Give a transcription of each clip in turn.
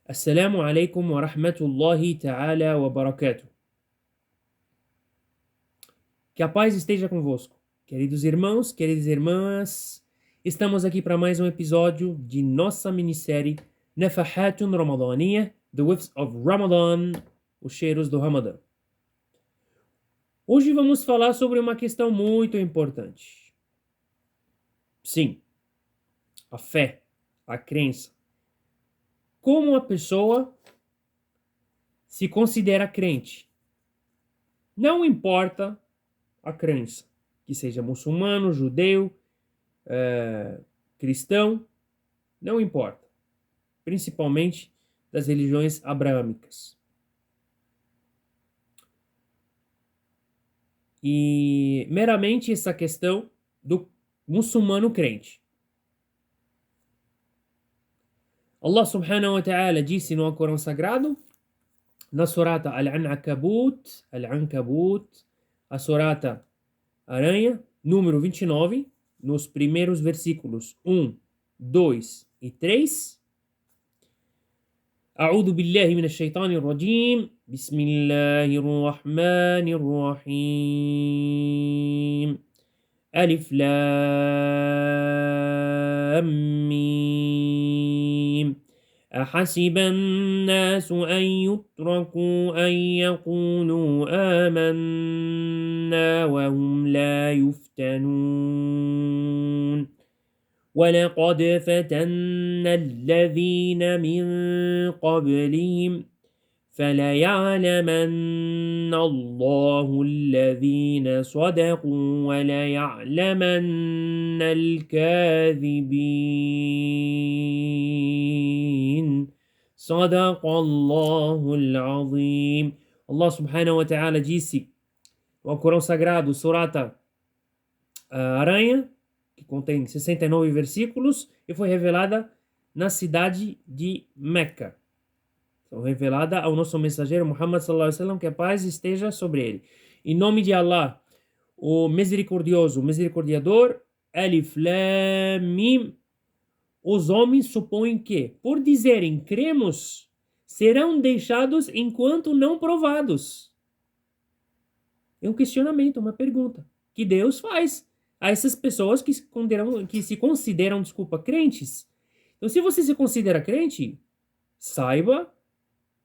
Assalamu alaikum wa rahmatullahi ta'ala wa barakatuh. Que a paz esteja convosco. Queridos irmãos, queridas irmãs, estamos aqui para mais um episódio de nossa minissérie Nafahatun Ramadaniya, The Whiffs of Ramadan, os cheiros do Ramadã. Hoje vamos falar sobre uma questão muito importante. Sim, a fé, a crença. Como a pessoa se considera crente? Não importa a crença, que seja muçulmano, judeu, cristão, não importa. Principalmente das religiões abraâmicas. E meramente essa questão do muçulmano crente. Allah subhanahu wa ta'ala disse no Corão Sagrado, na surata Al-Ankabut, a surata Aranha, número 29, nos primeiros versículos 1, 2 e 3. أعوذ بالله من الشيطان الرجيم بسم الله الرحمن الرحيم ألف لام ميم أحسب الناس أن يتركوا أن يقولوا آمنا وهم لا يفتنون ولقد فتنا الذين من قبلهم فليعلمن الله الذين صدقوا وليعلمن الكاذبين صدق الله العظيم. Allah subhanahu wa ta'ala disse no Corão Sagrado, surata Aranha, que contém 69 versículos, e foi revelada na cidade de Meca. Foi revelada ao nosso mensageiro Muhammad sallallahu alaihi wasallam, que a paz esteja sobre ele. Em nome de Allah, o misericordioso, o misericordiador, Alif Lam Mim. Os homens supõem que, por dizerem cremos, serão deixados enquanto não provados. É um questionamento, uma pergunta que Deus faz a essas pessoas que se consideram, crentes. Então, se você se considera crente, saiba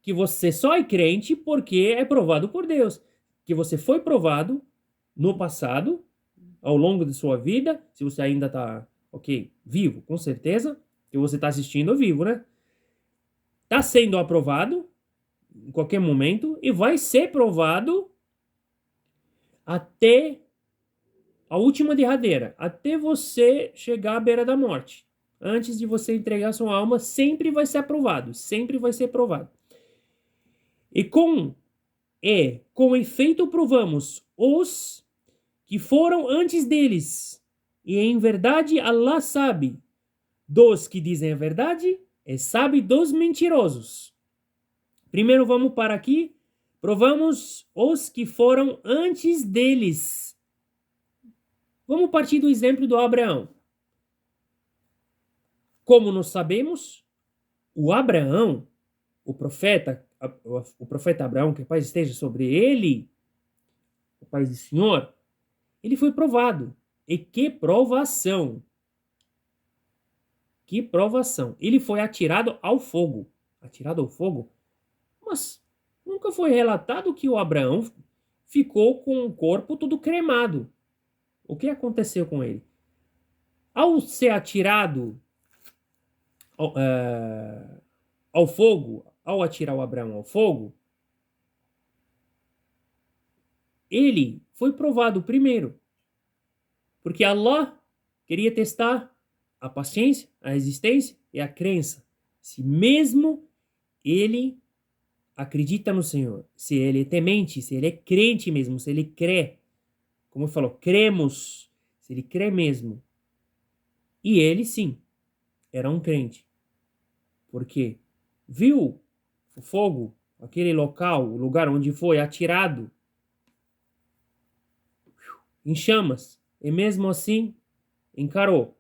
que você só é crente porque é provado por Deus. Que você foi provado no passado, ao longo de sua vida, se você ainda está, vivo, com certeza, que você está assistindo vivo, né? Está sendo aprovado em qualquer momento e vai ser provado até a última derradeira, até você chegar à beira da morte. Antes de você entregar sua alma, sempre vai ser aprovado, sempre vai ser provado. E com efeito provamos os que foram antes deles. E em verdade Allah sabe dos que dizem a verdade e sabe dos mentirosos. Primeiro vamos para aqui, provamos os que foram antes deles. Vamos partir do exemplo do Abraão. Como nós sabemos, o Abraão, o profeta Abraão, que a paz esteja sobre ele, o Pai do Senhor, ele foi provado. E que provação! Que provação! Ele foi atirado ao fogo. Atirado ao fogo? Mas nunca foi relatado que o Abraão ficou com o corpo todo cremado. O que aconteceu com ele? Ao ser atirado ao fogo, ao atirar o Abraão ao fogo, ele foi provado primeiro. Porque Allah queria testar a paciência, a resistência e a crença. Se mesmo ele acredita no Senhor, se ele é temente, se ele é crente mesmo, se ele crê, como ele falou, cremos, se ele crê mesmo. E ele, sim, era um crente. Porque viu o fogo, aquele local, o lugar onde foi atirado em chamas, e mesmo assim encarou.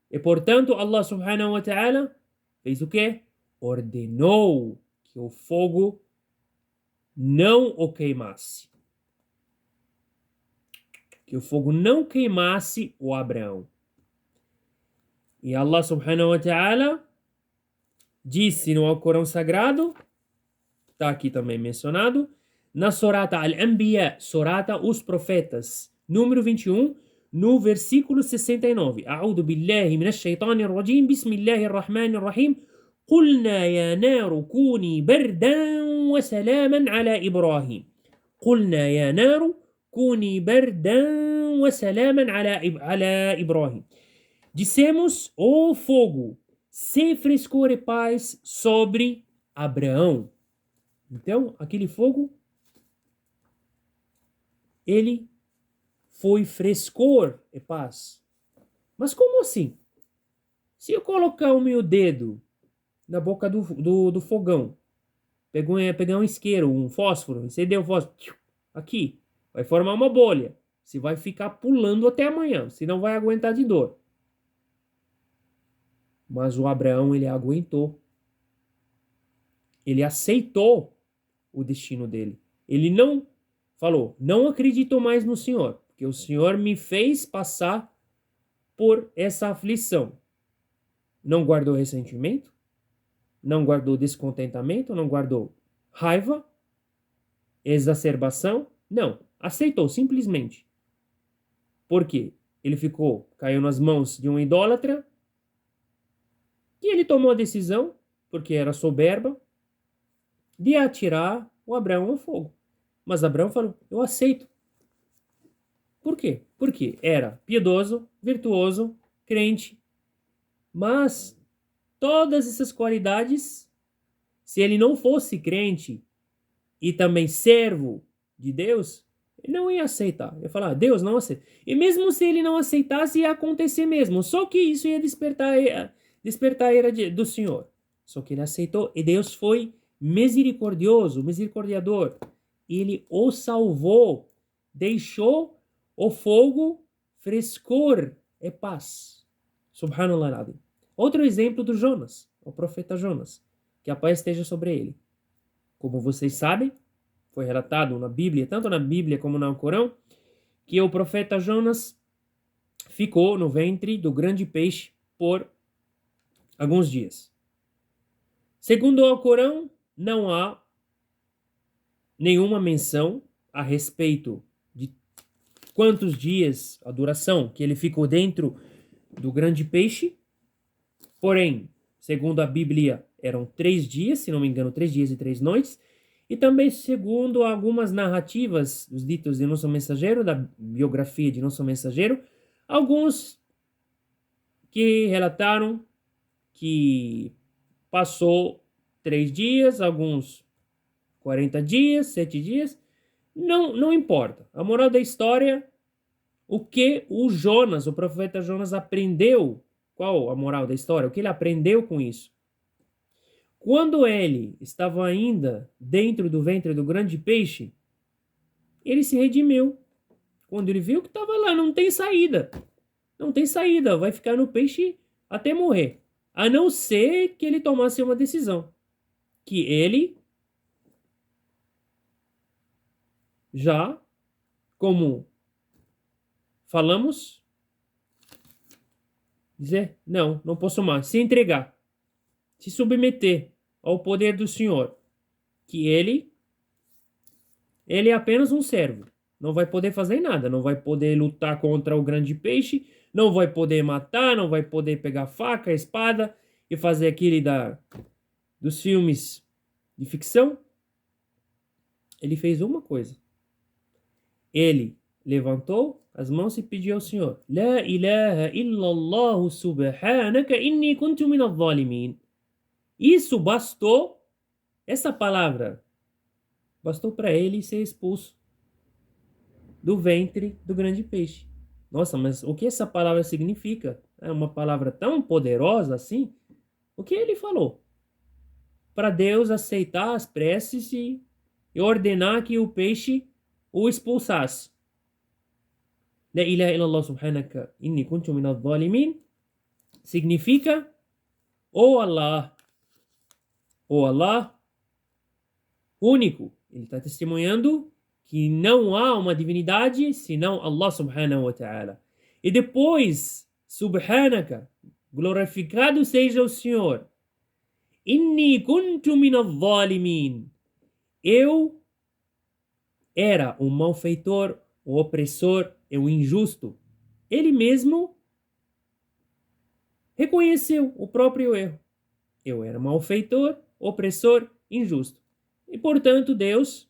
E portanto Allah subhanahu wa ta'ala fez o quê? ordenou que o fogo não o queimasse. Que o fogo não queimasse o Abraão. E Allah subhanahu wa ta'ala disse no Alcorão Sagrado, está aqui também mencionado, na Surata Al-Anbiya, Surata Os Profetas, número 21, no versículo 69. A'udhu billahi minash shaitanir rajim, bismillahir rahmanir rahim. قلنا يا نار كوني بردا وسلاما على إبراهيم. قلنا يا نار كوني بردا وسلاما على إبراهيم. Dissemos, ó fogo, se frescor e paz sobre Abraão. Então, aquele fogo, ele foi frescor e paz. Mas como assim? Se eu colocar o meu dedo na boca do fogão, pegar um isqueiro, um fósforo, acender o fósforo, aqui, vai formar uma bolha. Você vai ficar pulando até amanhã, você não vai aguentar de dor. Mas o Abraão, ele aguentou. Ele aceitou o destino dele. Ele não falou, não acredito mais no Senhor, porque o Senhor me fez passar por essa aflição. Não guardou ressentimento, não guardou descontentamento, não guardou raiva, exacerbação, não. Aceitou, simplesmente. Por quê? Ele caiu nas mãos de um idólatra, e ele tomou a decisão, porque era soberba, de atirar o Abraão ao fogo. Mas Abraão falou, eu aceito. Por quê? Porque era piedoso, virtuoso, crente, mas todas essas qualidades, se ele não fosse crente e também servo de Deus, ele não ia aceitar. Ia falar, Deus não aceita. E mesmo se ele não aceitasse, ia acontecer mesmo. Só que isso ia despertar a ira do Senhor. Só que ele aceitou e Deus foi misericordioso, misericordiador. Ele o salvou, deixou o fogo frescor e paz. Subhanallah. Outro exemplo do Jonas, o profeta Jonas, que a paz esteja sobre ele. Como vocês sabem, foi relatado na Bíblia, tanto na Bíblia como no Corão, que o profeta Jonas ficou no ventre do grande peixe por alguns dias. Segundo o Corão, não há nenhuma menção a respeito de quantos dias, a duração que ele ficou dentro do grande peixe. Porém, segundo a Bíblia, eram 3 dias, se não me engano, 3 dias e 3 noites. E também, segundo algumas narrativas dos ditos de Nosso Mensageiro, da biografia de Nosso Mensageiro, alguns que relataram que passou 3 dias, alguns 40 dias, 7 dias, não importa. A moral da história, o que o Jonas, o profeta Jonas, aprendeu, qual a moral da história? O que ele aprendeu com isso? Quando ele estava ainda dentro do ventre do grande peixe, ele se redimiu. Quando ele viu que estava lá, não tem saída. Não tem saída, vai ficar no peixe até morrer. A não ser que ele tomasse uma decisão. Que ele, já, como falamos, dizer, não posso mais. Se entregar, se submeter ao poder do Senhor. Que ele é apenas um servo. Não vai poder fazer nada. Não vai poder lutar contra o grande peixe. Não vai poder matar. Não vai poder pegar faca, espada e fazer aquele dos filmes de ficção. Ele fez uma coisa. Ele levantou as mãos e pediu ao Senhor: La ilaha illallah subhanaka inni kuntu minadh zalimin. Isso bastou, essa palavra bastou para ele ser expulso do ventre do grande peixe. Nossa, mas o que essa palavra significa? É uma palavra tão poderosa assim? O que ele falou? Para Deus aceitar as preces e ordenar que o peixe o expulsasse. La ilaha illallah subhanaka inni kuntu minadh zalimin significa: Oh Allah, o Allah único. Ele está testemunhando que não há uma divindade senão Allah subhanahu wa ta'ala. E depois, subhanaka, glorificado seja o Senhor. Inni kuntu min adh-dhalimin. Eu era o malfeitor, o opressor e o injusto. Ele mesmo reconheceu o próprio erro. Eu era malfeitor, opressor, injusto. E, portanto, Deus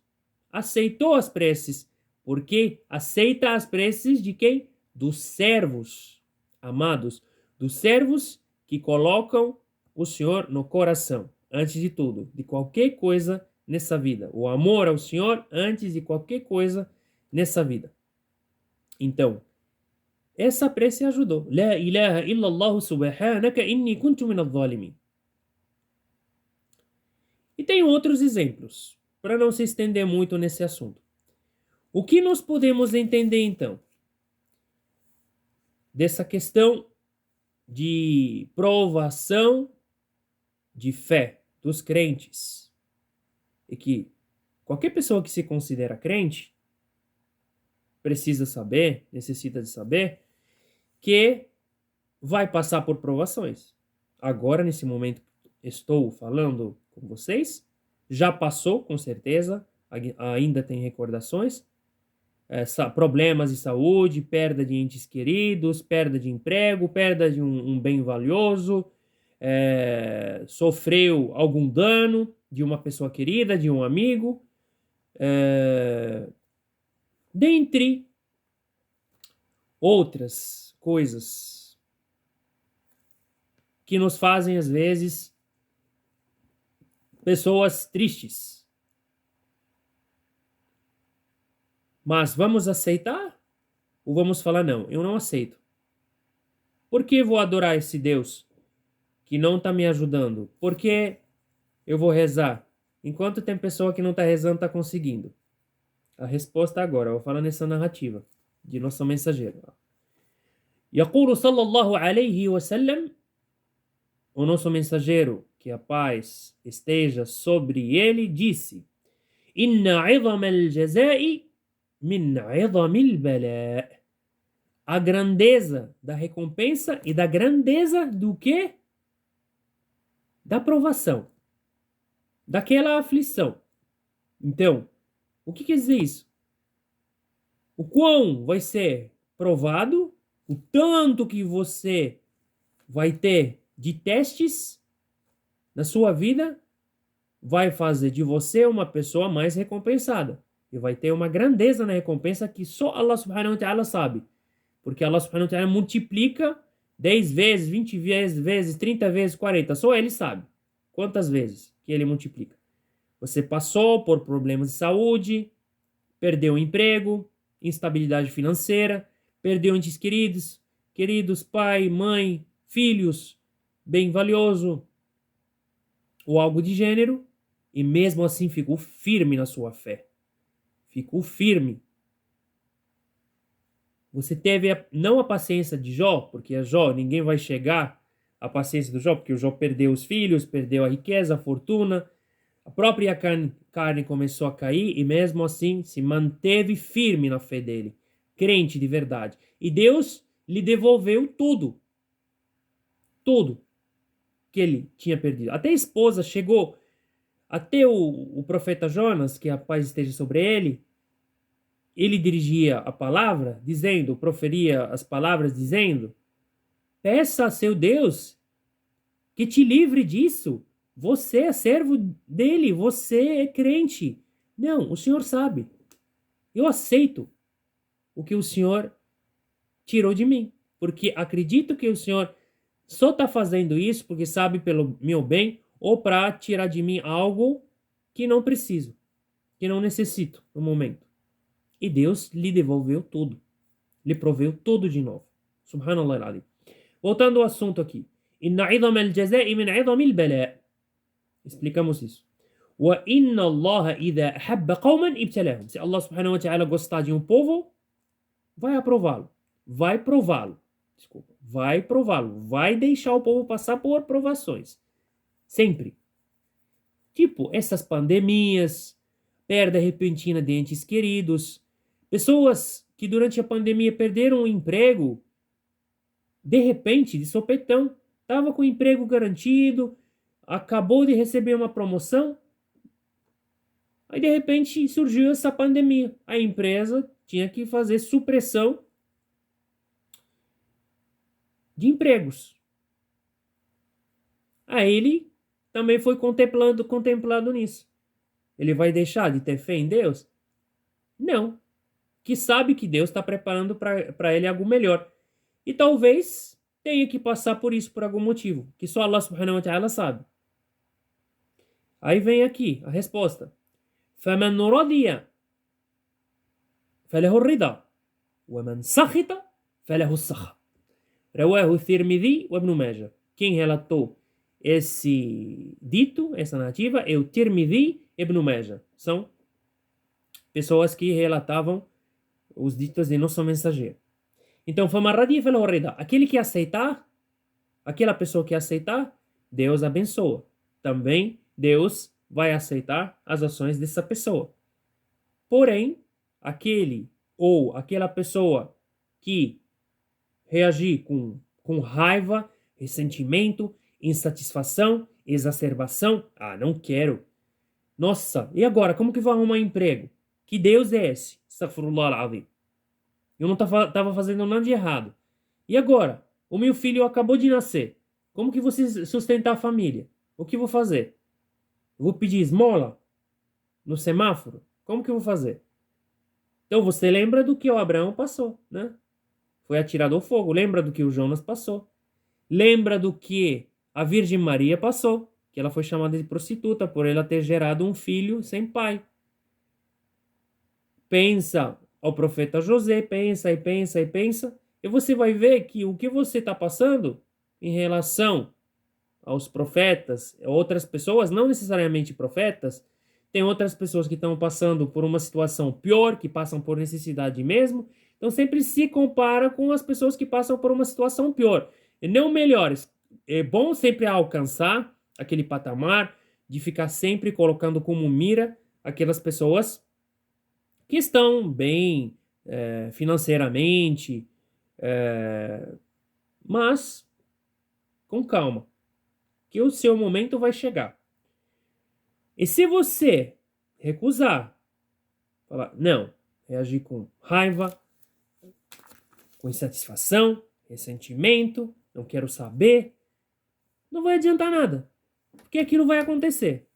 aceitou as preces. Porque aceita as preces de quem? Dos servos amados. Dos servos que colocam o Senhor no coração. Antes de tudo, de qualquer coisa nessa vida. O amor ao Senhor antes de qualquer coisa nessa vida. Então, essa prece ajudou. La ilaha illallah subhanaka inni kuntu min adh-dhalimin. E tem outros exemplos, para não se estender muito nesse assunto. O que nós podemos entender, então, dessa questão de provação de fé dos crentes? E que qualquer pessoa que se considera crente precisa saber, necessita de saber, que vai passar por provações. Agora, nesse momento, estou falando com vocês, já passou, com certeza, ainda tem recordações, problemas de saúde, perda de entes queridos, perda de emprego, perda de um bem valioso, sofreu algum dano de uma pessoa querida, de um amigo, dentre outras coisas que nos fazem, às vezes, pessoas tristes. Mas vamos aceitar? Ou vamos falar, não, eu não aceito. Por que vou adorar esse Deus que não está me ajudando? Por que eu vou rezar? Enquanto tem pessoa que não está rezando, está conseguindo. A resposta agora, eu vou falar nessa narrativa de nosso mensageiro. يقول صلى الله عليه وسلم, o nosso mensageiro, que a paz esteja sobre ele, disse: Inna 'idhama al-jazaa'i min 'idhami al-balaa. A grandeza da recompensa e da grandeza do quê? Da provação. Daquela aflição. Então, o que quer dizer isso? O quão vai ser provado, o tanto que você vai ter de testes na sua vida, vai fazer de você uma pessoa mais recompensada. E vai ter uma grandeza na recompensa que só Allah subhanahu wa ta'ala sabe. Porque Allah subhanahu wa ta'ala multiplica 10 vezes, 20 vezes, 30 vezes, 40. Só Ele sabe quantas vezes que Ele multiplica. Você passou por problemas de saúde, perdeu o emprego, instabilidade financeira, perdeu entes queridos, pai, mãe, filhos, bem valioso, ou algo de gênero, e mesmo assim ficou firme na sua fé. Ficou firme. Você teve não a paciência de Jó, porque a Jó, ninguém vai chegar à paciência do Jó, porque o Jó perdeu os filhos, perdeu a riqueza, a fortuna, a própria carne começou a cair e mesmo assim se manteve firme na fé dele, crente de verdade. E Deus lhe devolveu tudo. Tudo que ele tinha perdido. Até a esposa chegou, até o profeta Jonas, que a paz esteja sobre ele dirigia a palavra, dizendo, proferia as palavras, dizendo: peça a seu Deus que te livre disso. Você é servo dele, você é crente. Não, o Senhor sabe. Eu aceito o que o Senhor tirou de mim, porque acredito que o Senhor só está fazendo isso porque sabe pelo meu bem ou para tirar de mim algo que não preciso, que não necessito no momento. E Deus lhe devolveu tudo. Lhe proveu tudo de novo. Subhanallah al-Azim. Voltando ao assunto aqui. Inna 'idhama al-jazaa'i min 'idhami al-balaa'. Explicamos isso. Wa inna Allah idha ahabba qawman ibtalahum. Se Allah subhanahu wa ta'ala gostar de um povo, vai aprová-lo. Vai prová-lo. Desculpa. Vai prová-lo. Vai deixar o povo passar por provações. Sempre. Tipo, essas pandemias, perda repentina de entes queridos, pessoas que durante a pandemia perderam o emprego, de repente, de sopetão, estava com o emprego garantido, acabou de receber uma promoção, aí de repente surgiu essa pandemia. A empresa tinha que fazer supressão de empregos. Aí ele também foi contemplado nisso. Ele vai deixar de ter fé em Deus? Não. Que sabe que Deus está preparando para ele algo melhor. E talvez tenha que passar por isso por algum motivo, que só Allah subhanahu wa ta'ala sabe. Aí vem aqui a resposta. فَمَنْ رَضِيَ فَلَهُ الرِّضَى وَمَنْ سَخِطَ فَلَهُ السَّخَطُ رواه الترمذي وابن ماجه. Quem relatou esse dito, essa narrativa, é o Tirmidhi e Ibn Majah. São pessoas que relatavam os ditos de nosso mensageiro. Então, famarradi falahu rida. Aquele que aceitar, aquela pessoa que aceitar, Deus abençoa. Também Deus vai aceitar as ações dessa pessoa. Porém, aquele ou aquela pessoa que reagir com raiva, ressentimento, insatisfação, exacerbação. Ah, não quero. Nossa, e agora? Como que vou arrumar emprego? Que Deus é esse? Astaghfirullah al-azim. Eu não tava fazendo nada de errado. E agora? O meu filho acabou de nascer. Como que você sustentar a família? O que vou fazer? Eu vou pedir esmola no semáforo? Como que eu vou fazer? Então você lembra do que o Abraão passou, né? Foi atirado ao fogo. Lembra do que o Jonas passou. Lembra do que a Virgem Maria passou. Que ela foi chamada de prostituta por ela ter gerado um filho sem pai. Pensa ao profeta José. Pensa e pensa e pensa. E você vai ver que o que você está passando em relação aos profetas, outras pessoas, não necessariamente profetas, tem outras pessoas que estão passando por uma situação pior, que passam por necessidade mesmo. Então sempre se compara com as pessoas que passam por uma situação pior. E não melhores. É bom sempre alcançar aquele patamar de ficar sempre colocando como mira aquelas pessoas que estão bem financeiramente, mas com calma, que o seu momento vai chegar. E se você recusar, falar não, reagir com raiva, com insatisfação, ressentimento, não quero saber, não vai adiantar nada, porque aquilo vai acontecer.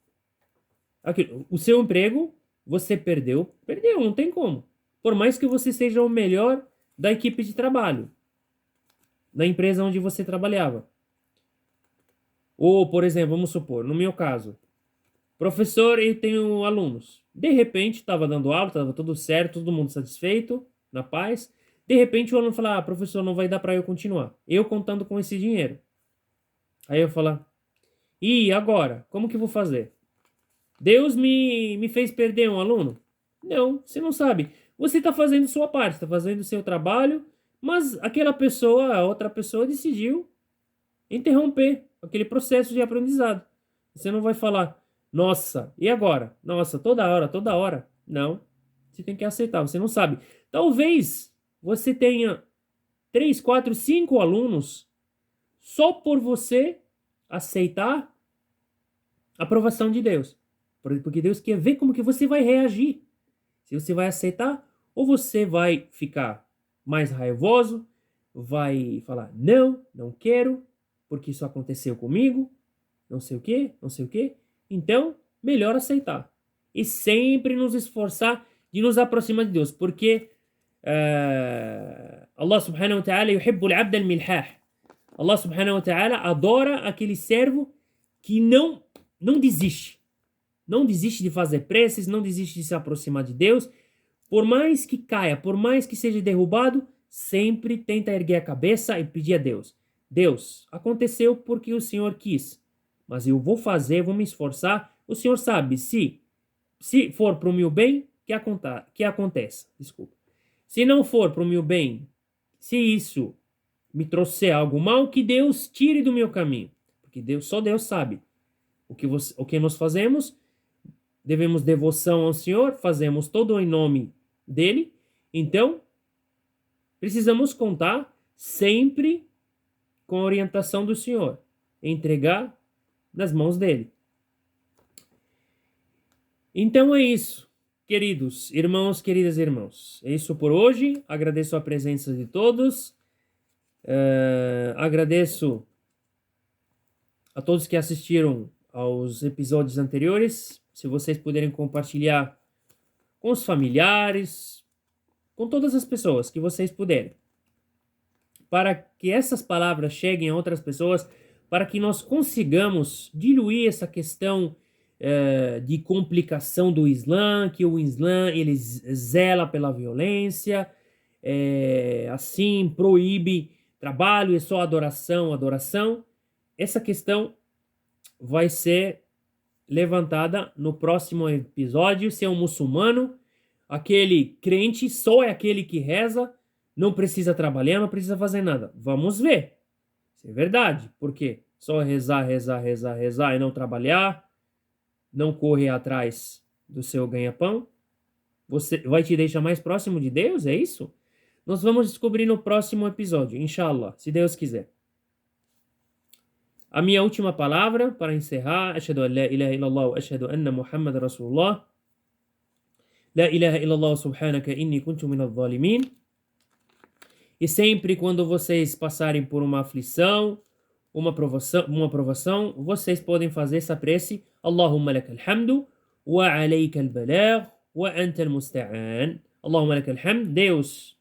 O seu emprego, você perdeu, não tem como. Por mais que você seja o melhor da equipe de trabalho, da empresa onde você trabalhava. Ou, por exemplo, vamos supor, no meu caso, professor e tenho alunos. De repente, estava dando aula, estava tudo certo, todo mundo satisfeito, na paz. De repente, o aluno fala, ah, professor, não vai dar para eu continuar. Eu contando com esse dinheiro. Aí eu falo, e agora? Como que eu vou fazer? Deus me fez perder um aluno? Não, você não sabe. Você está fazendo sua parte, está fazendo o seu trabalho, mas aquela pessoa, a outra pessoa decidiu interromper aquele processo de aprendizado. Você não vai falar, nossa, e agora? Nossa, toda hora, toda hora. Não, você tem que aceitar, você não sabe. Talvez você tenha 3, 4, 5 alunos só por você aceitar a aprovação de Deus. Porque Deus quer ver como que você vai reagir. Se você vai aceitar ou você vai ficar mais raivoso, vai falar, não, não quero, porque isso aconteceu comigo, não sei o quê, não sei o quê. Então, melhor aceitar. E sempre nos esforçar de nos aproximar de Deus, porque Allah subhanahu wa ta'ala yuhibbu al-'abd al-milhah. Allah subhanahu wa ta'ala adora aquele servo que não desiste. Não desiste de fazer preces, não desiste de se aproximar de Deus. Por mais que caia, por mais que seja derrubado, sempre tenta erguer a cabeça e pedir a Deus. Deus, aconteceu porque o Senhor quis, mas eu vou fazer, vou me esforçar. O Senhor sabe, se for para o meu bem, que aconteça. Desculpa. Se não for para o meu bem, se isso me trouxer algo mal, que Deus tire do meu caminho. Porque só Deus sabe. O que nós fazemos? Devemos devoção ao Senhor, fazemos todo em nome dele. Então, precisamos contar sempre com a orientação do Senhor, entregar nas mãos dele. Então é isso, queridos irmãos, queridas irmãos. É isso por hoje. Agradeço a presença de todos. Agradeço a todos que assistiram aos episódios anteriores. Se vocês puderem compartilhar com os familiares, com todas as pessoas que vocês puderem, para que essas palavras cheguem a outras pessoas, para que nós consigamos diluir essa questão de complicação do Islã, que o Islã ele zela pela violência, assim proíbe trabalho, é só adoração, adoração. Essa questão vai ser levantada no próximo episódio. Se é um muçulmano, aquele crente só é aquele que reza, não precisa trabalhar, não precisa fazer nada. Vamos ver se é verdade. Por quê? Só rezar, rezar, rezar, rezar e não trabalhar, não correr atrás do seu ganha-pão, você vai te deixar mais próximo de Deus? É isso? Nós vamos descobrir no próximo episódio, inshallah, se Deus quiser. A minha última palavra para encerrar: Ashhadu an la ilaha illallah wa ashhadu anna Muhammad Rasulullah. La ilaha illallah subhanaka inni kuntu minadh dhalimin. E sempre quando vocês passarem por uma aflição, uma provação, vocês podem fazer essa prece: Allahumma lakal hamdu wa alayka al-balagh wa anta al-musta'an. Allahumma lakal hamd, Deus,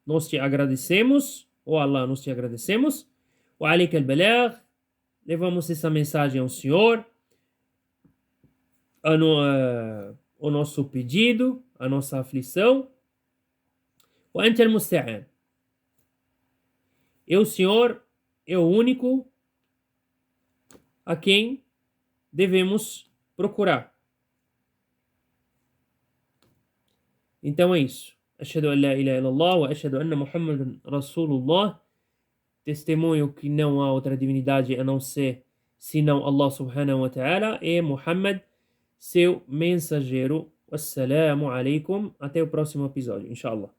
nós te agradecemos, ou Allah, nós te agradecemos. Wa alayka al-balagh, levamos essa mensagem ao Senhor, o nosso pedido, a nossa aflição. Wa anta al-musta'an, o Senhor é o único a quem devemos procurar. Então é isso. Ashhadu an la ilaha illallah wa ashhadu anna Muhammadan Rasulullah. Testemunho que não há outra divindade a não ser senão Allah subhanahu wa ta'ala e Muhammad, seu mensageiro. Wassalamu alaikum. Até o próximo episódio, inshallah.